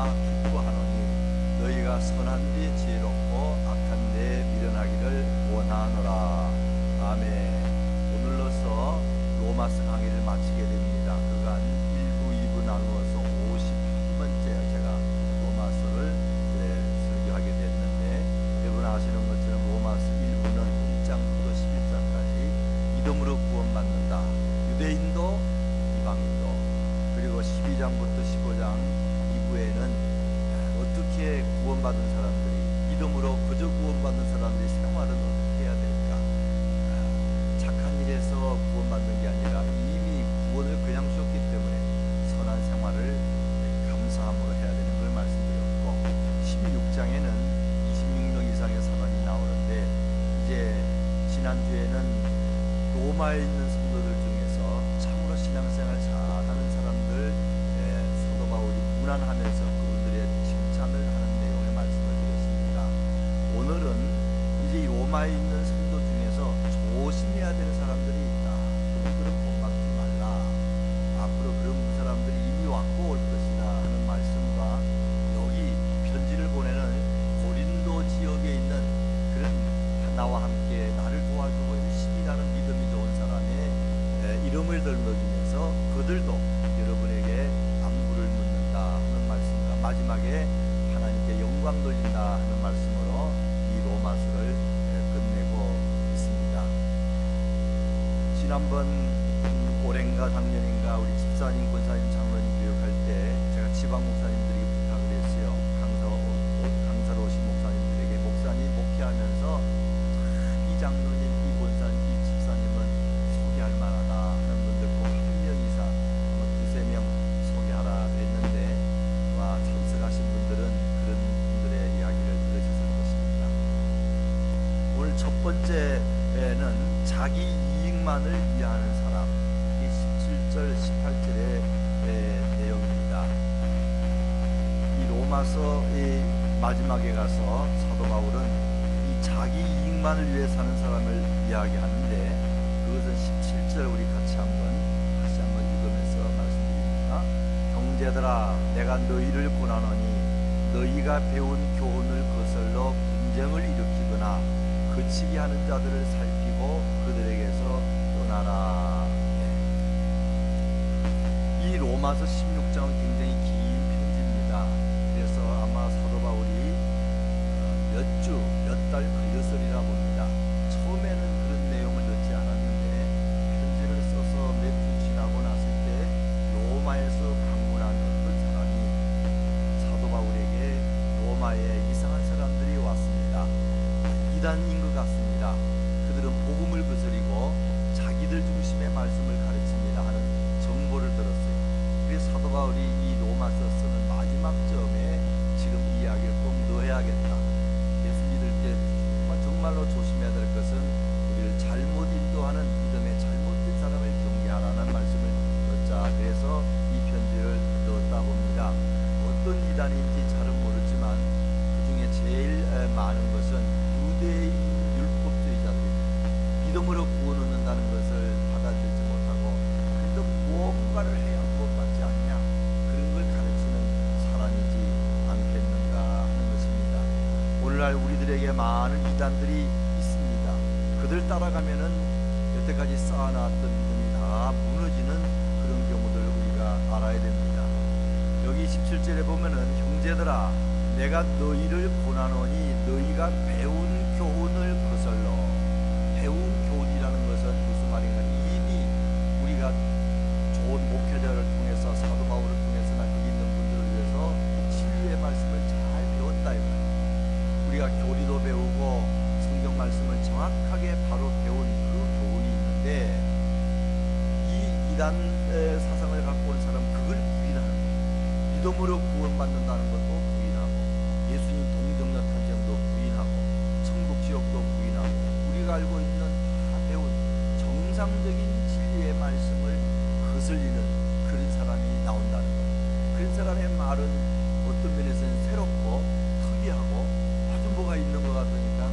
기뻐하노니 너희가 선한 데 지혜롭고 악한 데 미련하기를 원하노라. 아멘. 오늘로서 로마서 강의를 마치게 됩니다. 그간 1부, 2부 나누어서 51번째 제가 로마서를 설교하게 됐는데, 여러분 아시는 것처럼 로마서 1부는 1장부터 11장까지 믿음으로 구원받는다. 유대인도 이방인도. 그리고 12장부터 15장 이후에는 어떻게 구원받은 사람들이, 믿음으로 그저 구원받는 사람들이 생활은 어떻게 해야 될까? 착한 일에서 구원받는 게 아니라 이미 구원을 그냥 주었기 때문에 선한 생활을 감사함으로 해야 되는 걸 말씀드렸고, 16장에는 26명 이상의 사람이 나오는데, 이제 지난주에는 로마에 있는 성도들 중에서 참으로 신앙생활 잘하는 사람들 사도 바울이 문안하면서 그분들의 칭찬을 하는 내용의 말씀을 드렸습니다. 오늘은 이제 이 로마에 있는 성도 중에서 조심해야 되는 사람들이 있다. 그분들은 본받지 말라. 앞으로 그런 사람들이 이미 왔고 올 것이다 하는 말씀과, 여기 편지를 보내는 고린도 지역에 있는 그런 나와 함께 나를 도와주고 열심히 일하는 믿음이 좋은 사람의 이름을 들어주면서 그들도 여러분에게 안부를 묻는다 하는 말씀과, 마지막에 하나님께 영광 돌린다 하는 말씀으로 이 로마서를 끝내고 있습니다. 지난번 올해인가 작년인가 우리 집사님, 권사님, 장로님 교육할 때 제가 지방 목사님들에게 부탁을 했어요. 강사로 오신 목사님들에게, 목사님 목회하면서 이 장로님, 이 권사님, 이 집사님은 소개할 만하다 하는 분들 꼭 한 명 이상, 두세 명 소개하라 그랬는데, 와, 참석하신 분들은 그런 분들의 이야기를 들으셨을 것입니다. 오늘 첫 번째는 자기 이익만을 위하는 사람, 이 17절 18절의 내용입니다. 이 로마서의 마지막에 가서 사도 바울은 자기 이익만을 위해 사는 사람을 이야기하는데, 그것은 17절 우리 같이 다시 한번 읽으면서 말씀드립니다. 형제들아, 내가 너희를 권하노니 너희가 배운 교훈을 거슬러 분쟁을 일으키거나 그치게 하는 자들을 살피고 그들에게서 떠나라. 이 로마서 16장은 굉장히 긴 편지입니다. 그래서 아마 사도 바울이 몇 주, 몇 달 걸렸으리라 봅니다. 처음에는 그런 내용을 넣지 않았는데, 편지를 써서 몇 주 지나고 났을 때 로마에서 방문한 어떤 사람이 사도 바울에게 로마에 이상한 사람들이 왔습니다. 이단인 것 같습니다. 그들은 복음을 거스리고 자기들 중심의 말씀을 가르칩니다 하는 정보를 들었어요. 그래서 사도 바울이 이 로마서 쓰는 마지막 점에 지금 이 이야기를 꼭 넣어야겠다. 정말로 조심해야 될 것은 우리를 잘못 인도하는 믿음의 잘못된 사람을 경계하라는 말씀을 넣자. 그래서 이 편지를 넣었다 봅니다. 어떤 이단인지 잘은 모르지만 그 중에 제일 많은 것은 유대인 율법주의자들입니다. 믿음으로 구원 얻는다는 것을 받아들이지 못하고 그래도 무언가를 해야 구원받지 않냐, 그런 걸 가르치는 사람이지 않겠는가 하는 것입니다. 오늘날 우리들에게 많은 이단들이 있습니다. 그들 따라가면은 여태까지 쌓아놨던 믿음이 다 무너지는 그런 경우들을 우리가 알아야 됩니다. 여기 17절에 보면은 형제들아, 내가 너희를 권하노니 너희가 배운 교훈을 거슬러. 배운 교훈이라는 것은 무슨 말인가? 이미 우리가 좋은 목회자를 통해서, 사도 바울을 통해서나 거기 있는 분들을 위해서 진리의 말씀을 잘 배웠다 이거예요. 우리가 교리도 배우고 성경 말씀을 정확하게 바로 배운 그 교훈이 있는데, 이 이단 사상을 갖고 온 사람은 그걸 부인하는 거예요. 믿음으로 구원받는다는 것도 부인하고, 예수님 동정녀 탄생도 부인하고, 천국 지옥도 부인하고, 우리가 알고 있는 다 배운 정상적인 진리의 말씀을 거슬리는 그런 사람이 나온다는 거예요. 그런 사람의 말은 어떤 면에서는 새롭고 특이하고 뭐가 있는 것 같으니까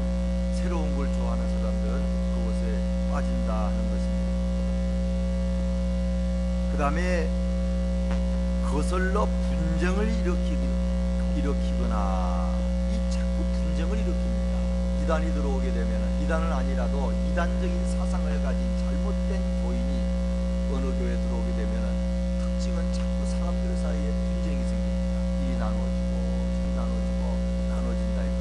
새로운 걸 좋아하는 사람들은 그것에 빠진다 하는 것입니다. 그 다음에 거슬러 분쟁을 일으키기 이단이 들어오게 되면은, 이단은 아니라도 이단적인 사상을 가진 잘못된 교인이 어느 교회에 들어오게 되면은 특징은 자꾸 사람들 사이에 분쟁이 생깁니다. 이 나눠지고 저 나눠진다 이거.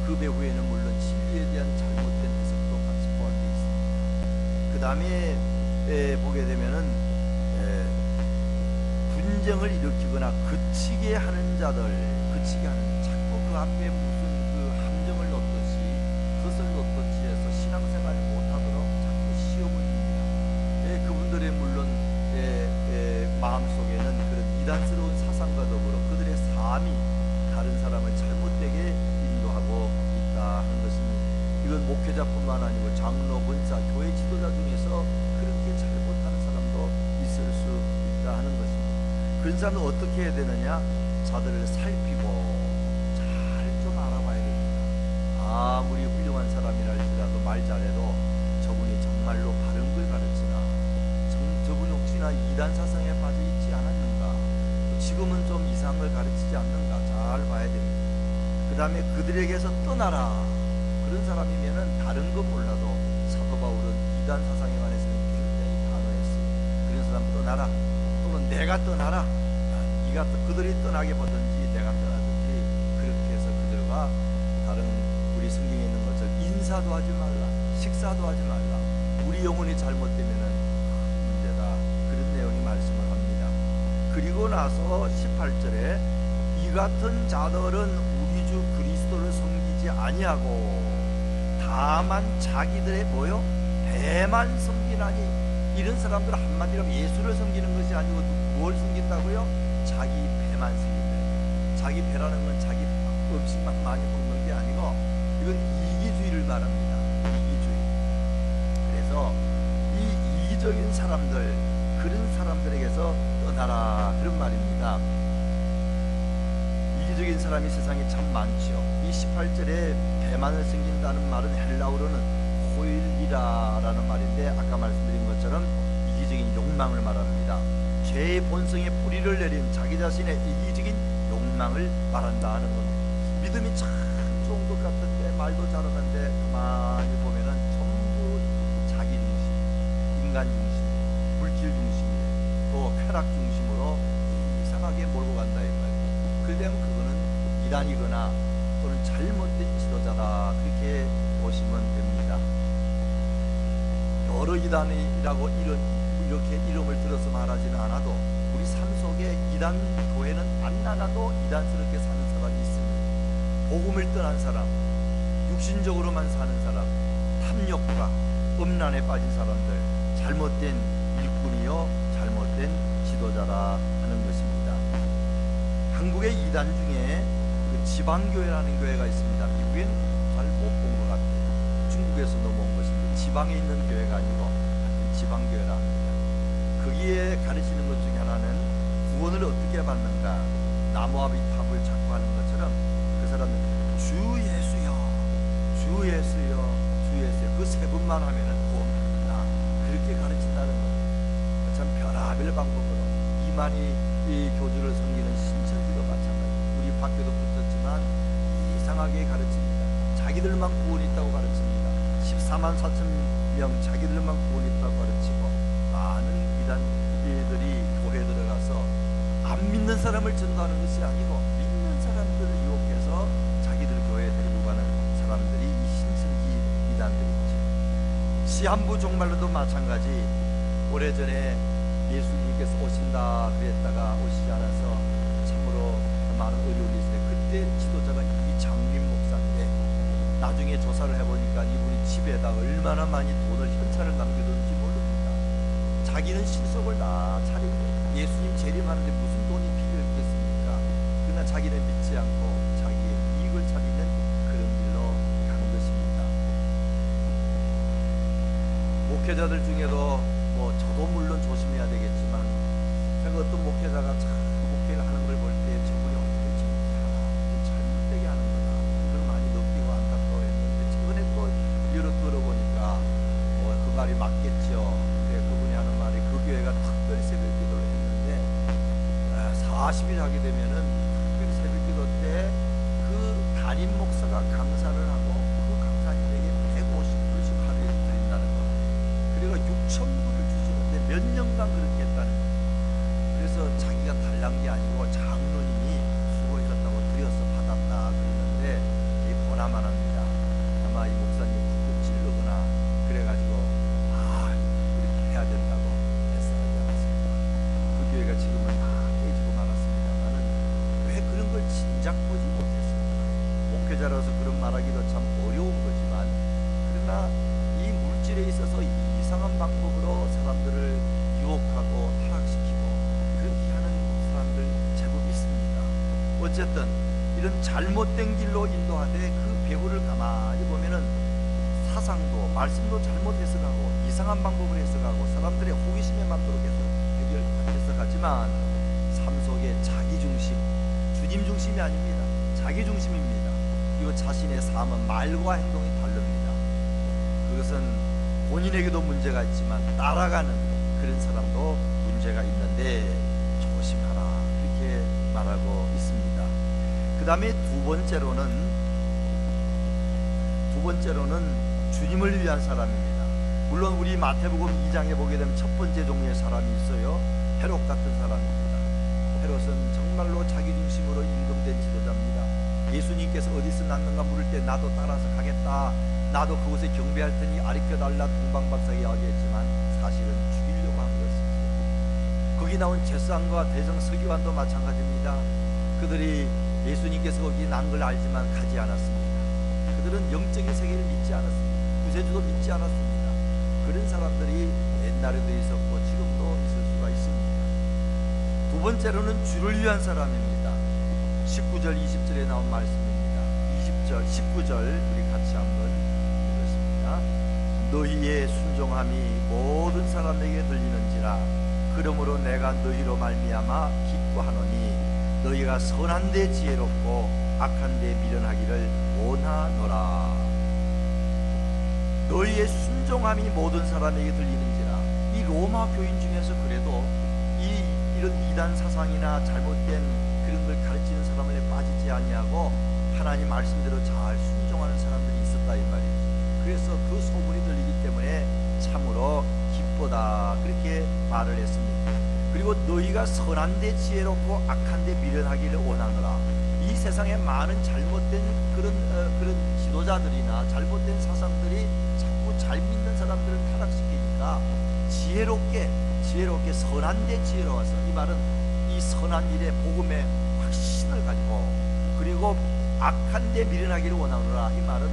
그 배후에는 물론 진리에 대한 잘못된 해석도 같이 포함되어 있습니다. 그 다음에 보게 되면은 분쟁을 일으키거나 그치게 하는 자들, 자꾸 그 앞에 무슨 그 함정을 놓듯이, 덫을 놓듯이 해서 신앙생활을 못하도록 자꾸 시험을 줍니다. 그분들의 물론 마음속에는 그런 이단스러운 사상과 더불어 그들의 삶이 다른 사람을 잘못되게 인도하고 있다 하는 것입니다. 이건 목회자뿐만 아니고 장로, 권사, 교회 지도자 중에서 그렇게 잘못하는 사람도 있을 수 있다 하는 것입니다. 그런 사람은 어떻게 해야 되느냐? 자들을 살피고 잘 좀 알아봐야 됩니다. 아무리 훌륭한 사람이라 할지라도 말 잘해도 저분이 정말로 바른 걸 가르치나, 저분이 혹시나 이단 사상에 빠져 있지 않았는가, 지금은 좀 이상한 걸 가르치지 않는가 잘 봐야 됩니다. 그 다음에 그들에게서 떠나라. 그런 사람이면은 다른 건 몰라도 사도 바울은 이단 사상에 관해서는 굉장히 단호했어요. 그런 사람 떠나라, 또는 내가 떠나라. 네가 그들이 떠나게 보든지 내가 떠나든지 그렇게 해서 그들과 다른, 우리 성경에 있는 것처럼 인사도 하지 말라, 식사도 하지 말라. 우리 영혼이 잘못되면은 문제다. 그런 내용의 말씀을 합니다. 그리고 나서 18절에 이 같은 자들은 우리 주 그리스도를 섬기지 아니하고 다만 자기들의 뭐요? 배만 섬기나니. 이런 사람들은 한마디로 예수를 섬기는 것이 아니고 뭘 섬긴다고요? 자기 배만 섬긴다. 자기 배라는 건 자기 음식만 많이 먹는 게 아니고 이건 이기주의를 말합니다. 이기주의. 그래서 이 이기적인 사람들, 그런 사람들에게서 떠나라, 그런 말입니다. 이기적인 사람이 세상에 참 많죠. 이 18절에 배만을 섬긴다는 말은 헬라어로는 호일리라라는 말인데, 아까 말씀드린 것처럼 이기적인 욕망을 말합니다. 죄의 본성에 뿌리를 내린 자기 자신의 이기적인 욕망을 말한다 하는 겁니다. 믿음이 참 좋은 것 같은데, 말도 잘하는데 가만히 보면은 전부 자기 중심, 인간 중심, 물질 중심이에요. 또 쾌락 중심으로 이상하게 몰고 간다 이 말이에요. 그러면 그거는 이단이거나 또는 잘못된 지도자다, 그렇게 보시면 됩니다. 여러 이단이라고 이렇게 이름을 들어서 말하지는 않아도 우리 삶 속에 이단 교회는 안 나가도 이단스럽게 사는 사람이 있습니다. 복음을 떠난 사람, 육신적으로만 사는 사람, 탐욕과 음란에 빠진 사람들, 잘못된 일꾼이요 잘못된 지도자라 하는 것입니다. 한국의 이단 중에 그 지방교회라는 교회가 있습니다. 미국엔 잘 못 본 것 같아요. 중국에서 넘어온 것인데 지방에 있는 교회가 아니고 지방교회라 합니다. 거기에 가르치는 것 중에 하나는 구원을 어떻게 받는가, 나무아비 탑을 찾고 하는 것처럼 그 사람은 주 예수여, 주 예수여, 주 예수여, 그 세 번만 하면은 구원 받는다, 그렇게 가르친다는 겁니다. 참 별의별 방법으로 이만희 이 교주를 섬기는 신천지도 마찬가지입니다. 우리 밖에도 붙었지만 이상하게 가르칩니다. 자기들만 구원이 있다고 가르칩니다. 14만 4천 명 자기들만 구원이 있다고 가르치고, 많은 이단들이 교회에 들어가서 안 믿는 사람을 전도하는 것이 아니고 믿는 사람들을 유혹해서 자기들 교회에 데리고 가는 사람들이 이 신천지 이단들이죠. 시한부 종말론도 마찬가지. 오래전에 예수님께서 오신다 그랬다가 오시지 않아서 참으로 많은 어려움이 있어요. 그때 지도자가 이장림 목사인데, 나중에 조사를 해보니까 이분이 집에다 얼마나 많이 돈을, 현찰을 남겨뒀는지 모릅니다. 자기는 신속을 다 차리고 예수님 재림하는데 무슨 돈이 필요했겠습니까? 그러나 자기는 믿지 않고 자기의 이익을 차리는 그런 길로 간 것입니다. 목회자들 중에도 뭐 저도 물론 조심해야 되겠지만, 제가 어떤 목회자가 참 목회를 하는 걸 볼 때 저분이 어떻게 좀 잘못되게 하는 거다, 그걸 많이 느끼고 안타까워했는데, 최근에 또 여러 들어보니까 뭐 그 말이 맞겠죠. 근데 그분이 하는 말이, 그 교회가 특별히 새벽 기도를 했는데 40일 하게 되면은 특별히 새벽 기도 때 그 담임 목사가 강사를 하고 그 몇 년간 그렇게 했다는 거죠. 그래서 자기가 달란 게 아니고 장로님이 수고하셨다고 드려서 받았다 그러는데 이 보나만 합니다. 아마 이 목사님 쿡쿡 찌르거나 그래가지고 그렇게 해야 된다고 했어야 하지 않았습니까? 그 교회가 지금은 다 깨지고 말았습니다만은 왜 그런 걸 진작 보지 못했습니까? 목회자로서 그런 말하기도 참 어려운 거지만, 그러나 이 물질에 있어서 이상한 방법으로 사람들을 유혹하고 타락시키고 그렇게 하는 사람들 제법 있습니다. 어쨌든 이런 잘못된 길로 인도하되 그 배후를 가만히 보면은 사상도 말씀도 잘못 해석하고 이상한 방법으로 해석하고 사람들의 호기심에 맞도록 해석하지만 삶 속에 자기중심, 주님 중심이 아닙니다. 자기중심입니다. 그리고 자신의 삶은 말과 행동이 다릅니다. 그것은 본인에게도 문제가 있지만 따라가는 그런 사람도 문제가 있는데 조심하라, 그렇게 말하고 있습니다. 그 다음에 두 번째로는 주님을 위한 사람입니다. 물론 우리 마태복음 2장에 보게 되면 첫 번째 종류의 사람이 있어요. 헤롯 같은 사람입니다. 헤롯은 정말로 자기중심으로 임금된 지도자입니다. 예수님께서 어디서 낳는가 물을 때 나도 따라서 가겠다, 나도 그곳에 경배할 테니 아리켜달라 동방박사에 이야기했지만 사실은 죽이려고 한 것이지요. 거기 나온 제사장과 대성 서기관도 마찬가지입니다. 그들이 예수님께서 거기 난 걸 알지만 가지 않았습니다. 그들은 영적인 세계를 믿지 않았습니다. 구세주도 믿지 않았습니다. 그런 사람들이 옛날에도 있었고 지금도 있을 수가 있습니다. 두 번째로는 주를 위한 사람입니다. 19절 20절에 나온 말씀입니다. 20절 19절 우리 같이 한번 읽겠습니다. 너희의 순종함이 모든 사람에게 들리는지라 그러므로 내가 너희로 말미암아 기뻐하노니 너희가 선한 데 지혜롭고 악한 데 미련하기를 원하노라. 너희의 순종함이 모든 사람에게 들리는지라. 이 로마 교인 중에서 그래도 이런 이단 사상이나 잘못된 그런 걸 가르치는 사람에 빠지지 아니하고 하나님 말씀대로 잘 순종하는 사람들이 있었다 이 말이죠. 그래서 그 소문이 들리기 때문에 참으로 기쁘다 그렇게 말을 했습니다. 그리고 너희가 선한 데 지혜롭고 악한 데 미련하기를 원하노라. 이 세상에 많은 잘못된 그런 지도자들이나 잘못된 사상들이 자꾸 잘 믿는 사람들을 타락시키니까 지혜롭게 선한 데 지혜로워서, 이 말은 이 선한 일에 복음의 확신을 가지고, 그리고 악한 데 미련하기를 원하노라. 이 말은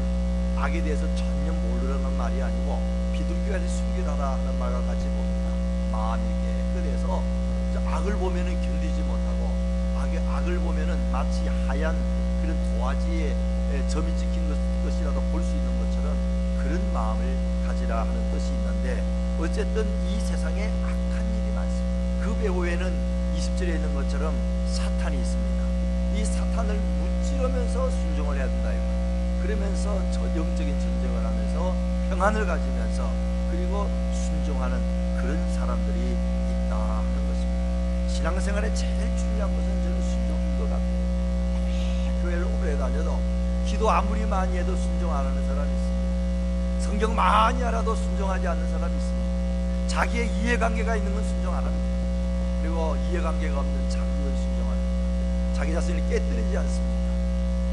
악에 대해서 전혀 모르라는 말이 아니고 비둘기같이 숨기라라 하는 말과 같이 봅니다. 마음이 깨끗해서 악을 보면은 견디지 못하고 악을 보면은 마치 하얀 그런 도화지에 점이 찍힌 것이라도 볼 수 있는 것처럼 그런 마음을 가지라 하는 뜻이 있는데, 어쨌든 이 세상에 악한 일이 많습니다. 그 배후에는 20절에 있는 것처럼 사탄이 있습니다. 이 사탄을 무찌르면서 순종을 해야 된다. 그러면서 영적인 전쟁을 하면서 평안을 가지면서 그리고 순종하는 그런 사람들이 있다 하는 것입니다. 신앙생활에 제일 중요한 것은 저는 순종인 것 같아요. 교회를 오래 다녀도 기도 아무리 많이 해도 순종 안 하는 사람이 있습니다. 성경 많이 알아도 순종하지 않는 사람이 있습니다. 자기의 이해관계가 있는 건 순종 안 합니다. 그리고 이해관계가 없는 작은 건 순종합니다. 자기 자신을 깨뜨리지 않습니다.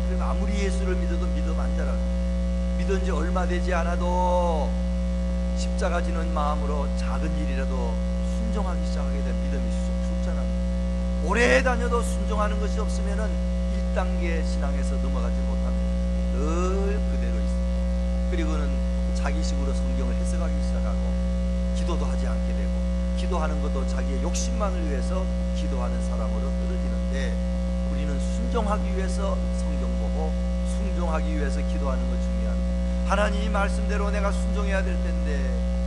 그리고 아무리 예수를 믿어도 믿음 안 자라고, 믿은 지 얼마 되지 않아도 십자가 지는 마음으로 작은 일이라도 순종하기 시작하게 된 믿음이 쑥쑥자랍니다. 오래 다녀도 순종하는 것이 없으면은 1단계 신앙에서 넘어가지 못합니다. 늘 그대로 있습니다. 그리고는 자기식으로 성경을 해석하기 시작하고 기도도 하지 않게 되고, 기도하는 것도 자기의 욕심만을 위해서 기도하는 사람으로 떨어지는데, 우리는 순종하기 위해서 성경 보고 순종하기 위해서 기도하는 것 중요합니다. 하나님 말씀대로 내가 순종해야 될 텐데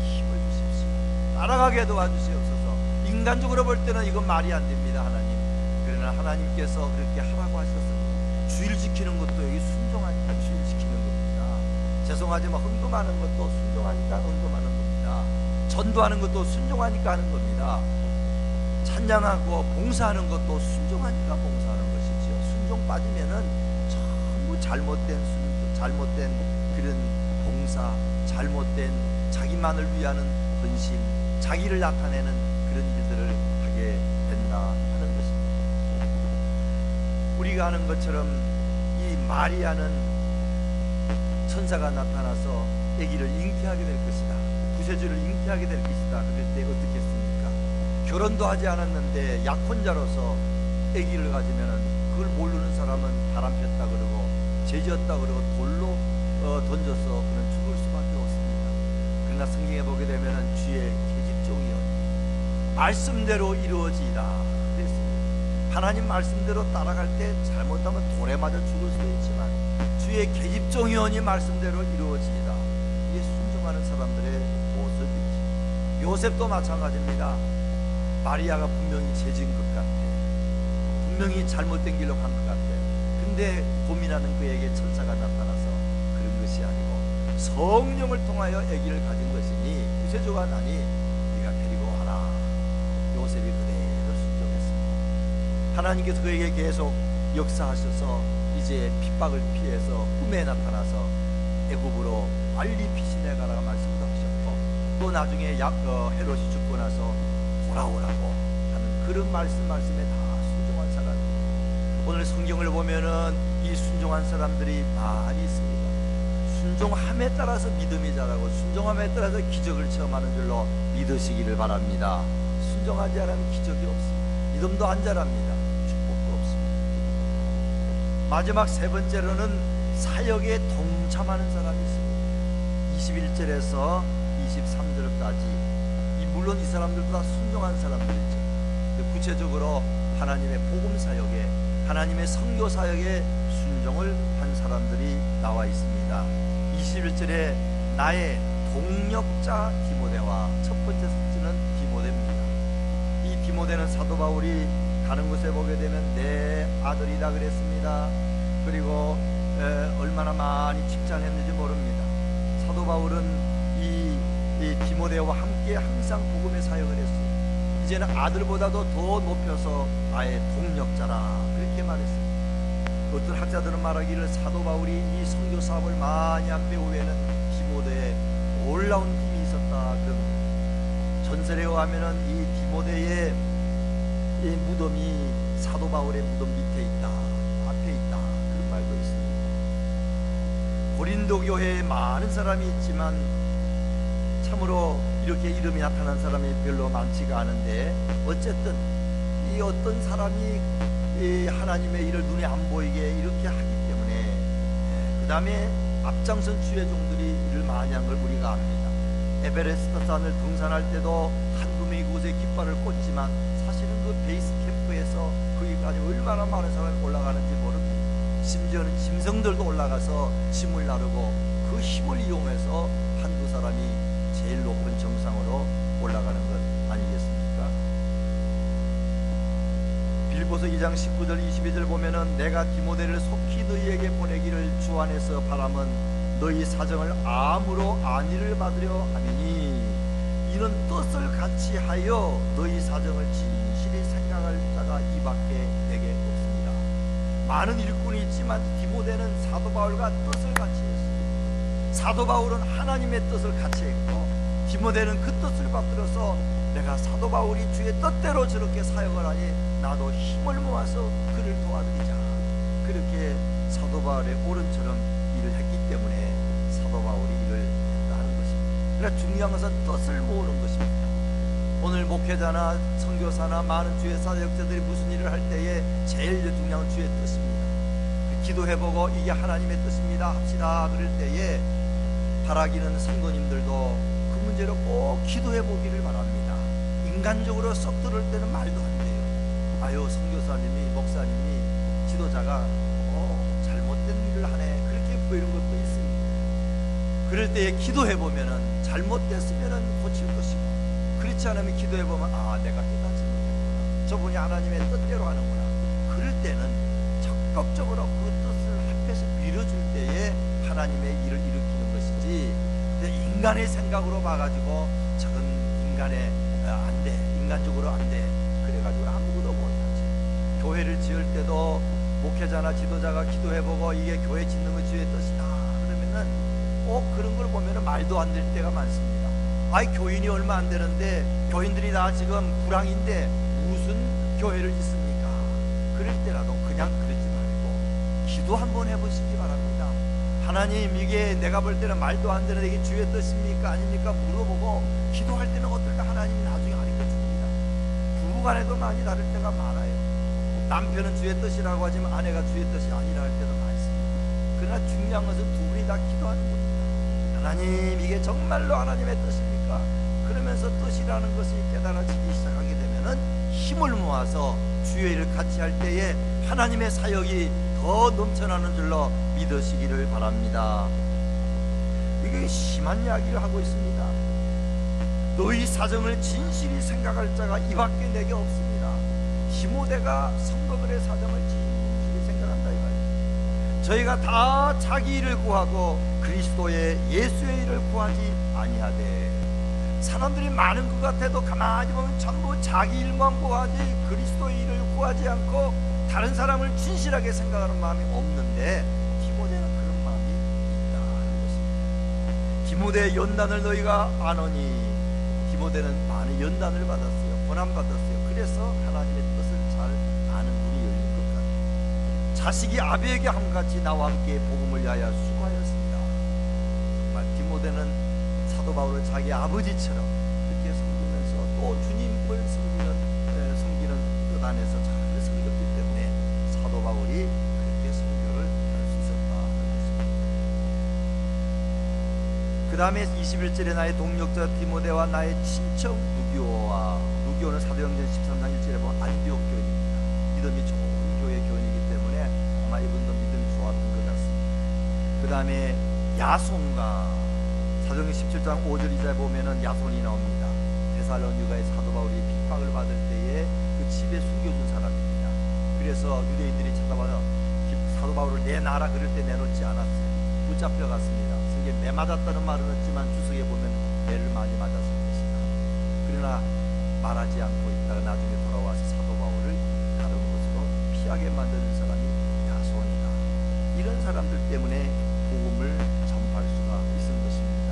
힘을 주십시오. 따라가게 도와주시옵소서. 인간적으로 볼 때는 이건 말이 안 됩니다, 하나님. 그러나 하나님께서 그렇게 하라고 하셨습니다. 주일 지키는 것도 여기 순종하니까 주일 지키는 겁니다. 죄송하지만 헌금하는 것도 순종하니까 헌금하는 겁니다. 전도하는 것도 순종하니까 하는 겁니다. 찬양하고 봉사하는 것도 순종하니까 봉사하는 것이지요. 순종 빠지면은 전부 잘못된 그런 봉사, 잘못된 자기만을 위하는 헌신, 자기를 나타내는 그런 일들을 하게 된다 하는 것입니다. 우리가 아는 것처럼 이 마리아는 천사가 나타나서 아기를 잉태하게 될 것이다, 구세주를 잉태하게 될 것이다. 그럴 때 어떻게 했습니까? 결혼도 하지 않았는데 약혼자로서 아기를 가지면은 그걸 모르는 사람은 바람 폈다 그러고 죄지었다 그러고 돌로 던져서 그는 죽을 수밖에 없습니다. 그러나 성경에 보게 되면은 주의 계집종이여 말씀대로 이루어지이다 그랬습니다. 하나님 말씀대로 따라갈 때 잘못하면 돌에 맞아 죽을 수도 있지만 주의 계집종이오니 말씀대로 이루어지이다. 이게 순종하는 사람들의 모습이지. 요셉도 마찬가지입니다. 마리아가 분명히 죄진 것 같아, 분명히 잘못된 길로 간 것 같아. 근데 고민하는 그에게 천사가 나타나서 그런 것이 아니고 성령을 통하여 아기를 가진 것이니 구세주가 나니 네가 데리고 와라. 요셉이 그대로 순종했습니다. 하나님께서 그에게 계속 역사하셔서 이제 핍박을 피해서 꿈에 나타나서 애굽으로 빨리 피신해 가라가 말씀도 하셨고, 또 나중에 헤롯이 죽고 나서 돌아오라고 하는 그런 말씀에 다 순종한 사람입니다. 오늘 성경을 보면은 이 순종한 사람들이 많이 있습니다. 순종함에 따라서 믿음이 자라고 순종함에 따라서 기적을 체험하는 줄로 믿으시기를 바랍니다. 순종하지 않으면 기적이 없습니다. 믿음도 안 자랍니다. 축복도 없습니다. 마지막 세 번째로는 사역에 동참하는 사람이 있습니다. 21절에서 23절까지 물론 이 사람들도 다 순종한 사람들이죠. 구체적으로 하나님의 복음 사역에, 하나님의 선교 사역에 순종을 한 사람들이 나와 있습니다. 21절에 나의 동력자 디모데와, 첫 번째 숙지는 디모데입니다. 이 디모데는 사도 바울이 가는 곳에 보게 되면 내 아들이다 그랬습니다. 그리고 얼마나 많이 칭찬했는지 모릅니다. 사도 바울은 이 디모데와 함께 항상 복음의 사역을 했어요. 이제는 아들보다도 더 높여서 나의 동력자라 그렇게 말했습니다. 어떤 학자들은 말하기를 사도 바울이 이 선교 사업을 많이 한 배후에는 디모데에 놀라운 힘이 있었다 그럽니다. 전설에 의하면은 이 디모데의 이 무덤이 사도 바울의 무덤 밑에 있다, 앞에 있다 그런 말도 있습니다. 고린도 교회에 많은 사람이 있지만 참으로 이렇게 이름이 나타난 사람이 별로 많지가 않은데, 어쨌든 이 어떤 사람이 이 하나님의 일을 눈에 안 보이게 이렇게 하기 때문에 그 다음에 앞장선 주의 종들이 일을 많이 한 걸 우리가 압니다. 에베레스트 산을 등산할 때도 한두 명이 그곳에 깃발을 꽂지만 사실은 그 베이스 캠프에서 거기까지 얼마나 많은 사람이 올라가는지 모릅니다. 심지어는 짐승들도 올라가서 짐을 나르고 그 힘을 이용해서 한두 사람이 제일 높은 정상으로 올라가는 것 아니겠습니까? 빌보서 2장 19절 22절 보면은 내가 디모데를 속히 너희에게 보내기를 주 안에서 바람은 너희 사정을 암으로 안위를 받으려 함이니 이는 뜻을 같이 하여 너희 사정을 진실히 생각할 자가 이밖에 내게 없습니다. 많은 일꾼이 있지만 디모데는 사도 바울과 뜻을 같이 했습니다. 사도 바울은 하나님의 뜻을 같이 했고 디모데는 그 뜻을 받들어서 내가 사도 바울이 주의 뜻대로 저렇게 사역을 하니 나도 힘을 모아서 그를 도와드리자, 그렇게 사도 바울의 오른처럼 일을 했기 때문에 사도 바울이 일을 했다는 것입니다. 그러나 중요한 것은 뜻을 모으는 것입니다. 오늘 목회자나 선교사나 많은 주의 사역자들이 무슨 일을 할 때에 제일 중요한 건 주의 뜻입니다. 기도해보고 이게 하나님의 뜻입니다 합시다 그럴 때에 바라기는 성도님들도 그 문제로 꼭 기도해보기를 바랍니다. 인간적으로 썩 들을 때는 말도 안 돼요. 아유 선교사님이 목사님이 지도자가 잘못된 일을 하네 그렇게 보이는 것도 있습니다. 그럴 때에 기도해보면은 잘못됐으면은 고칠 것이고, 그렇지 않으면 기도해보면 아 내가 깨닫지 못했구나, 저분이 하나님의 뜻대로 하는구나. 그럴 때는 적극적으로 그 뜻을 합해서 밀어줄 때에 하나님의 일을 일으키는 것이지, 인간의 생각으로 봐가지고 저건 인간의 안돼, 인간적으로 안돼 그래가지고 아무것도 못하지. 교회를 지을 때도 목회자나 지도자가 기도해보고 이게 교회 짓는 거 주의 뜻이다 그러면은 꼭 그런 걸 보면은 말도 안 될 때가 많습니다. 아이 교인이 얼마 안 되는데 교인들이 다 지금 불황인데 무슨 교회를 짓습니까? 그럴 때라도 그냥 그러지 말고 기도 한번 해보시기 바랍니다. 하나님, 이게 내가 볼 때는 말도 안 되는 이게 주의 뜻입니까 아닙니까 물어보고 기도할 때는 어떨까 하나님이 나중에 가르쳐 줍니다. 부부간에도 많이 다를 때가 많아요. 남편은 주의 뜻이라고 하지만 아내가 주의 뜻이 아니라 할 때도 많습니다. 그러나 중요한 것은 두 분이 다 기도하는 겁니다. 하나님, 이게 정말로 하나님의 뜻입니까? 그러면서 뜻이라는 것이 깨달아지기 시작하게 되면은 힘을 모아서 주의 일을 같이 할 때에 하나님의 사역이 더 넘쳐나는 줄로 믿으시기를 바랍니다. 이게 심한 이야기를 하고 있습니다. 너희 사정을 진실히 생각할 자가 이밖에 내게 없습니다. 디모데가 성도들의 사정을 진실히 생각한다 이 말이에요. 저희가 다 자기 일을 구하고 그리스도의 예수의 일을 구하지 아니하되, 사람들이 많은 것 같아도 가만히 보면 전부 자기 일만 구하지 그리스도의 일을 구하지 않고 다른 사람을 진실하게 생각하는 마음이 없는데, 디모데는 그런 마음이 있다는 것입니다. 디모데의 연단을 너희가 아노니, 디모데는 많은 연단을 받았어요. 고난받았어요. 그래서 하나님의 뜻을 잘 아는 눈이 열린 것 같아요. 자식이 아비에게 함같이 나와 함께 복음을 위하여 수고하였습니다. 정말 디모데는 사도 바울을 자기 아버지처럼 이렇게 섬기면서 또 주님을 섬기는 뜻 안에서 잘 섬겼기 때문에 사도 바울이 그렇게 선교를 할 수 있었다 하는 것입니다. 그 다음에 21절에 나의 동력자 디모데와 나의 친척 누기오는 사도행전 13장 1절에 보면 안디옥 교인입니다. 믿음이 좋은 교회 교인이기 때문에 아마 이분도 믿음이 좋았던 것 같습니다. 그 다음에 야손과 사도행전 17장 5절 이하에 보면은 야손이 나옵니다. 데살로니가의 사도 바울이 핍박을 받을 때에 그 집에 숨겨준 사람입니다. 그래서 유대인들이 찾아와서 사도 바울을 내놔라 그럴 때 내놓지 않았어요. 붙잡혀갔습니다. 성경에 매 맞았다는 말은 없지만 주석에 보면 매를 많이 맞았을 것이다. 그러나 말하지 않고 있다가 나중에 돌아와서 사도 바울을 다른 곳으로 피하게 만드는 사람이 야손이다. 이런 사람들 때문에 복음을 전파할 수가 있은 것입니다.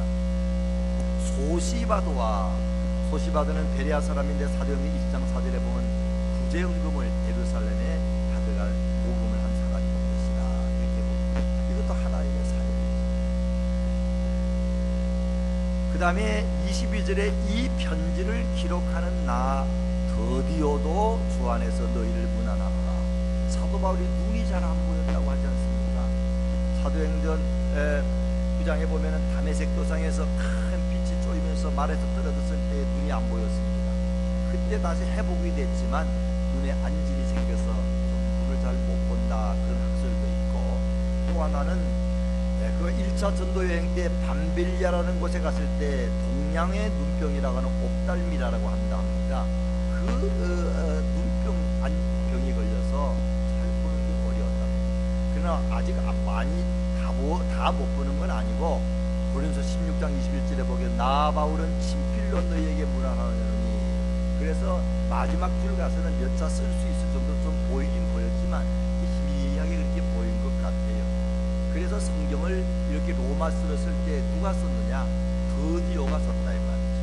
소시바드는 베레아 사람인데 사도행전 20장 4절에 보면 구제헌금을 예루살렘에 가져갈 모금을 한 사람이 된 것이다. 이렇게 봅니다. 이것도 하나님의 사역입니다. 그 다음에 22절에 이 편지를 기록하는 나 드디어도 주 안에서 너희를 문안하노라. 사도 바울이 눈이 잘 안 보였다고 하지 않습니까? 사도행전 9장에 보면은 다메섹 도상에서 큰 빛이 쪼이면서 말에서 떨어졌을 때 눈이 안 보였습니다. 그때 다시 회복이 됐지만 눈에 안진이 생겨서 좀 눈을 잘 못 본다 그런 학설도 있고, 또 하나는 그 1차 전도 여행 때 밤빌리아라는 곳에 갔을 때 동양의 눈병이라고 하는 옵달미라라고 한다 합니다. 그 눈병 안병이 걸려서 잘 보는 게 어려웠다. 그러나 아직 많이 다 못 보는 건 아니고, 고린도서 16장 21절에 보면 나 바울은 친필로 너희에게 문안하노니, 그래서 마지막 줄 가서는 몇 자 쓸 수 있을 정도 좀 보이긴 보였지만 희미하게 그렇게 보인 것 같아요. 그래서 성경을 이렇게 로마서를 쓸 때 누가 썼느냐? 드디오가 썼다 이 말이죠.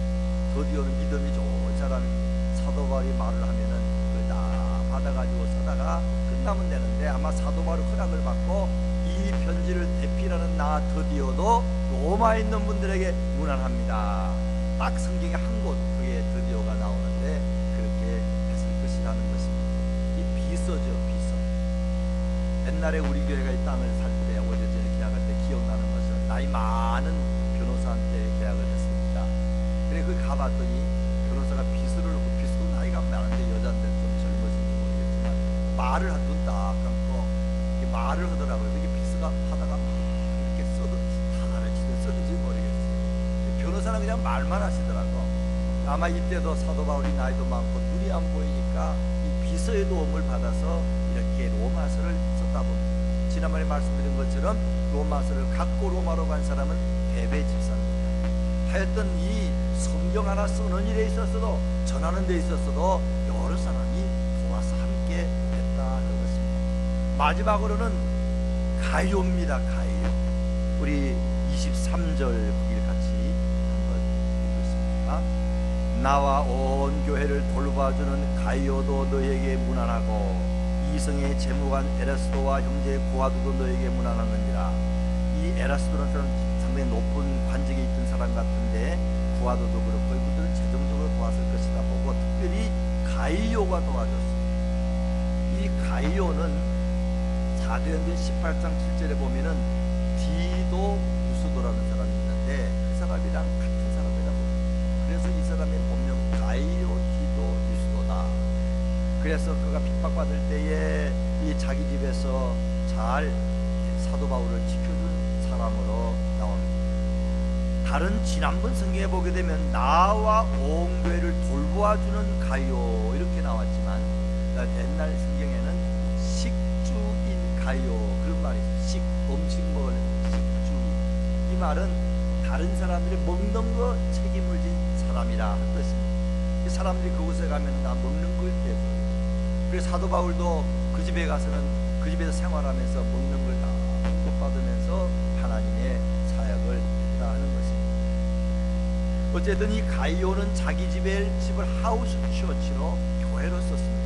드디오는 믿음이 좋은 사람입니다. 사도 바울이 말을 하면은 그걸 다 받아가지고 쓰다가 끝나면 되는데, 아마 사도 바울 허락을 받고 이 편지를 대필하는 나 드디어도 로마에 있는 분들에게 문안합니다. 딱 성경에 한 곳 그게 드디어가 나오는데 그렇게 했을 것이라는 것입니다. 이 비서죠, 비서. 옛날에 우리 교회가 이 땅을 살 때, 오래전에 계약할 때 기억나는 것은 나이 많은 변호사한테 계약을 했습니다. 그래 그 가봤더니 변호사가 비서도 나이가 많은데 여자인데 좀 젊어진지 모르겠지만 말을 한 번 딱 감고 말을 하더라고요. 이게 비서가 하다가 이렇게 다 가르치든 써든지 모르겠어요. 변호사는 그냥 말만 하시더라고. 아마 이때도 사도 바울이 나이도 많고 눈이 안 보이니까 이 비서의 도움을 받아서 이렇게 로마서를 썼다 봅니다. 지난번에 말씀드린 것처럼 로마서를 갖고 로마로 간 사람은 베베 집사입니다. 하여튼 이 성경 하나 쓰는 일에 있어서도, 전하는 데 있어서도 여러 사람이 도와서 함께 했다는 것입니다. 마지막으로는 가요입니다. 가요. 우리 23절 거기를 같이 한번 읽겠습니다. 나와 온 교회를 돌봐주는 가이오도 너에게 문안하고 이성의 재무관 에라스도와 형제 구아도도 너에게 문안하느니라. 이 에라스도는 상당히 높은 관직에 있던 사람 같은데 구아도도 그렇고 이분들은 재정적으로 도왔을 것이다 보고 특별히 가이오가 도와줬습니다. 이 가이오는 사도행전 18장 7절에 보면은 디도 유스도라는 사람이 있는데 그 사람이랑 같은 사람이라고. 그래서 이 사람의 본명 가이오 디도 유스도다. 그래서 그가 핍박받을 때에 이 자기 집에서 잘 사도 바울을 지켜준 사람으로 나옵니다. 다른 지난번 성경에 보게 되면 나와 온 교회를 돌보아주는 가이오 이렇게 나왔지만 옛날 성경에는 식주인 가이오 그런 말이 있어요. 음식 먹을 식주인. 이 말은 다른 사람들이 먹는 거 책임을 진 사람이라 한 뜻입니다. 이 사람들이 그곳에 가면 다 먹는 걸 대줘요. 그래서 사도 바울도 그 집에 가서는 그 집에서 생활하면서 먹는 걸 다 공급받으면서 하나님의 사역을 했다 하는 것입니다. 어쨌든 이 가이오는 자기 집을 하우스 처치로 교회로 썼습니다.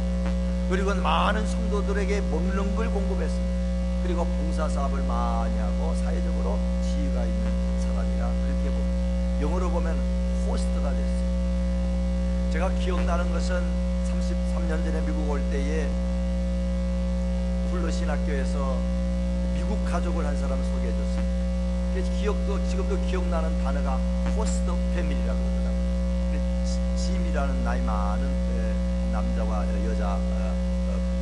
그리고 많은 성도들에게 먹는 걸 공급했습니다. 그리고 봉사 사업을 많이 하고 사회적으로 지위가 있는 사람이라 그렇게 봅니다. 영어로 보면 호스트가 됐어요. 제가 기억나는 것은 33년 전에 미국 올 때에 훌러신학교에서 미국 가족을 한 사람을 소개해 줬습니다. 그래서 지금도 기억나는 단어가 호스트 패밀리라고 그러더라고요. 짐이라는 나이 많은 남자와 여자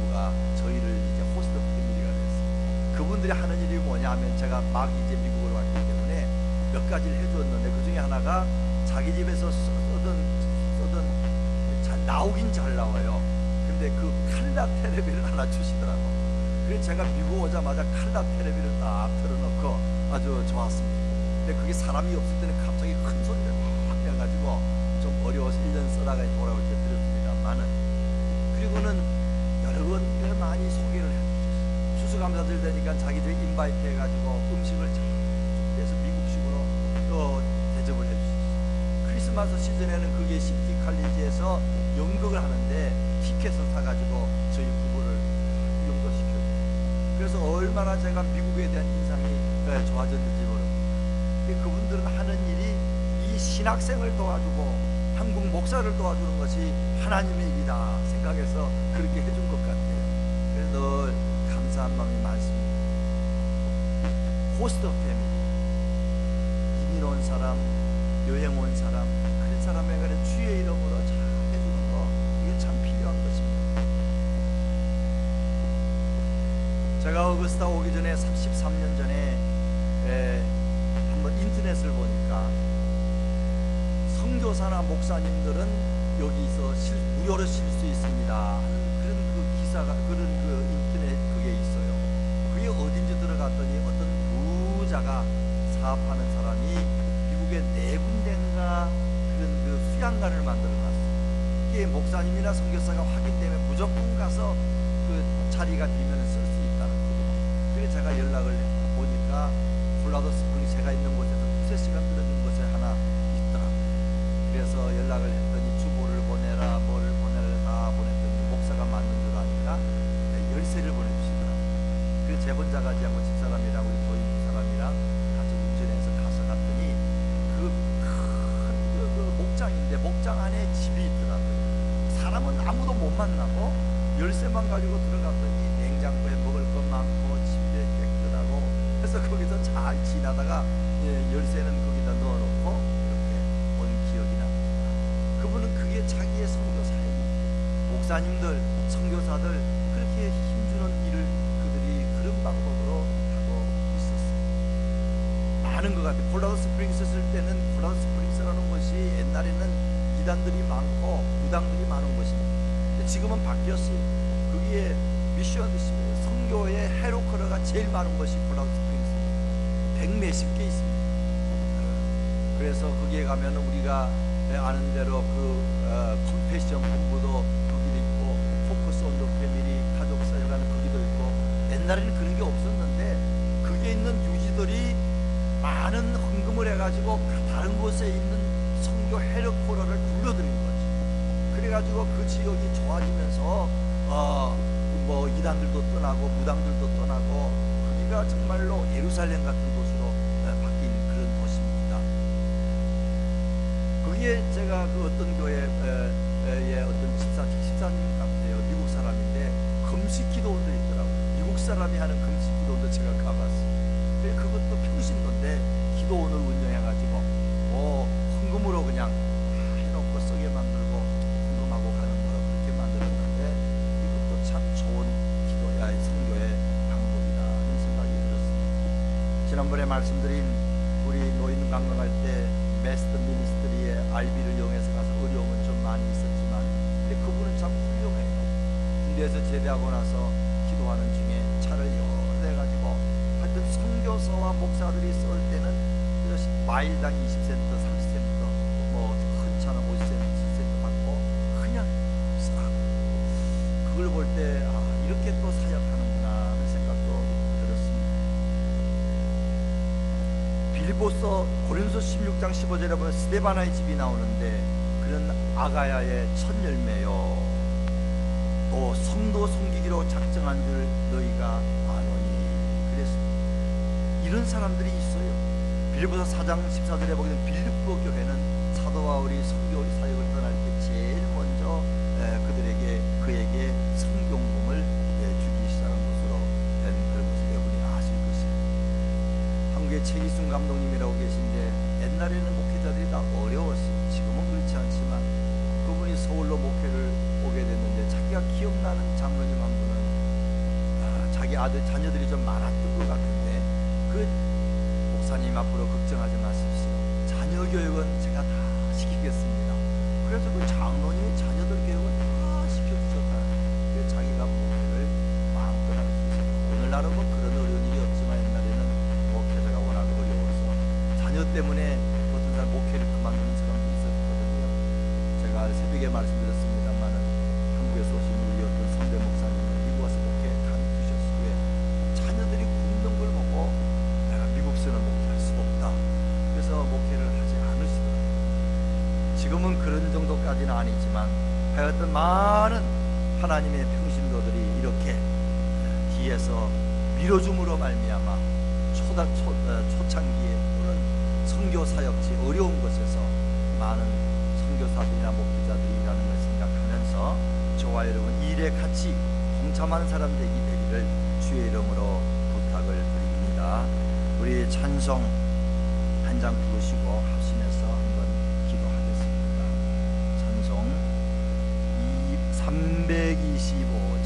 부부가 저희를 이제 호스트 패밀리가 됐어요. 그분들이 하는 일이 뭐냐면 제가 막 이제 미국으로 왔기 때문에 몇 가지를 해주었는데 그 중에 하나가 자기 집에서 쓰던 나오긴 잘 나와요. 근데 그 칼라 텔레비를 하나 주시더라고. 그래서 제가 미국 오자마자 칼라 텔레비를 딱 틀어놓고 아주 좋았습니다. 근데 그게 사람이 없을 때는 갑자기 큰 소리를 막 내가지고 좀 어려워서 1년 쓰다가 돌아올 때 들었습니다만은, 그리고는 여러 번 많이 소개를 해주셨어요. 추수감사절 되니까 자기들 인바이트 해가지고 음식을 잘 준비해서 미국식으로 또 대접을 해주셨어요. 크리스마스 시즌에는 그게 시티 칼리지에서 연극을 하는데 티켓을 사가지고 저희 부부를 연극시켜줘요. 그래서 얼마나 제가 미국에 대한 인상이 좋아졌는지 모릅니다. 그분들은 하는 일이 이 신학생을 도와주고 한국 목사를 도와주는 것이 하나님의 일이다 생각해서 그렇게 해준 것 같아요. 그래서 늘 감사한 마음이 많습니다. 호스트 패밀리, 이민 온 사람, 여행 온 사람, 그런 사람에게 주의 이름으로 잘 해주는 거, 이게 참 필요한 것입니다. 제가 어거스타 오기 전에 33년 전에 한번 인터넷을 보니까 선교사나 목사님들은 여기서 무료로 쉴 수 있습니다 하는 그런 그 기사가, 그런 그 인터넷 그게 있어요. 그게 어딘지 들어갔더니 어떤 부자가 사업하는 사람이 미국의 4군데인가 그런 그 수양관을 만들어 놨어요. 이게 목사님이나 선교사가 확인되면 무조건 가서 그 자리가 비면 쓸 수 있다는 거예요. 그래서 제가 연락을 보니까 콜라도 스프링 제가 있는 곳에서 2-3시간 들어준 곳에 하나 있더라고요. 그래서 연락을 했더니 주보를 보내라 뭐를 보내라 다 보냈더니 목사가 맞는 줄 아니까 열쇠를 보내주시더라고요. 그래서 제 혼자 가지 않고 집사람이랑 우리 도인 사람이랑 같이 운전해서 가서 갔더니 그 큰 목장인데 목장 안에 집이 있더라고요. 사람은 아무도 못 만나고 열쇠만 가지고 들어갔더니 냉장고에 먹을 것 많고 침대 깨끗하고, 그래서 거기서 잘 지나다가 열쇠는 거기다 넣어놓고 이렇게 온 기억이 납니다. 그분은 그게 자기의 선교사예요. 목사님들, 선교사들 그렇게 힘주는 일을 그들이 그런 방법으로 하고 있었어요. 많은 것 같아요. 콜라도 스프링스 쓸 때는 콜라도 스프링스라는 것이 옛날에는 이단들이 많고 무당들이 많은 것입니다. 근데 지금은 바뀌었어요. 거기에 미션 선교의 헤로커러가 제일 많은 것이 콜라도 스프링스 100몇십 개 있습니다. 그래서 거기에 가면 우리가 아는 대로 컴패션 본부도 거기도 있고, 포커스 온 더 패밀리 가족사역하는 거기도 있고, 옛날에는 그런 게 없었는데 거기에 있는 유지들이 많은 헌금을 해가지고 다른 곳에 있는 선교 헤르코러를 불러들인 거죠. 그래가지고 그 지역이 좋아지면서 뭐 이단들도 떠나고 무당들도 떠나고 거기가 정말로 예루살렘 같은 곳으로 바뀐 그런 도시입니다. 거기에 제가 그 어떤 교회의 어떤 집사님 같아요. 미국 사람인데 금식 기도원들이 있더라고요. 미국 사람이 하는 금식 기도원도 제가 가봤어요. 그것도 평신도인데 기도원을 운영해가지고 헌금으로 그냥 해놓고 쓰게 만들고 헌금하고 가는 거로 그렇게 만들었는데 이것도 참 좋은 기도야 선교의 방법이다 하는 생각이 들었습니다. 지난번에 말씀드린 우리 노인 관광할 때 메스터 미니스트리의 RB를 이용해서 가서 어려움은 좀 많이 있었지만 근데 그분은 참 훌륭해요. 군대에서 제대하고 나서 기도하는 중에 차를 여러 대 가지고 하여튼 선교사와 목사들이 쏠 때는 마일당 20센트, 30센트, 뭐 큰 차는 50센트, 10센트 받고 그냥 싹 그걸 볼 때 이렇게 또 사역하는구나 하는 생각도 들었습니다. 빌립보서 고린도서 16장 15절에 보면 스데바나의 집이 나오는데 그런 아가야의 첫 열매요. 또 성도 섬기기로 작정한 줄 너희가 아노니 그랬습니다. 이런 사람들이 있어요. 빌립보서 4장 14절에 보게 되면 빌립보 교회는 사도 바울이 선교 사역을 떠날 때 제일 먼저 그에게 성경금을 주기 시작한 것으로 된 그런 것을 여러분이 아실 것입니다. 한국의 최기순 감독님이라고 계신데 옛날에는 목회자들이 다 어려웠어요. 지금은 그렇지 않지만 그분이 서울로 목회를 오게 됐는데 자기가 기억나는 장로님 한 분은 자기 아들 자녀들이 좀 많았던 것 같은데 그 목사님 앞으로 걱정하지 마십시오. 자녀 교육은 제가 다 시키겠습니다. 그래서 그 장로님의 자녀들 교육은 다 시켜주셨다. 그래서 자기가 목회를 마음껏 할 수 있어요. 오늘날은 뭐 그런 어려운 일이 없지만 옛날에는 목회자가 워낙 어려워서 자녀 때문에 어떤 사람 목회를 그만두는 사람도 있었거든요. 제가 새벽에 말씀드렸습니다만은 한국에서 오신 우리 어떤 선배 목사님은 미국 와서 목회 간두셨을 때 자녀들이 굶는 걸 보고 미국서는 목회할 수가 없다. 그래서 목회를 하지 않으시더라고요. 지금은 그런 정도까지는 아니지만 하여튼 많은 하나님의 평신도들이 이렇게 뒤에서 밀어줌으로 말미암아 초창기에 또는 선교 사역지 어려운 곳에서 많은 선교사들이나 목회자들이 일하는 걸 생각하면서 저와 여러분 이 일에 같이 동참하는 사람 되기를 주의 이름으로 부탁을 드립니다. 우리 찬송 한 장 부르시고 합심해서 한번 기도하겠습니다. 찬송 325장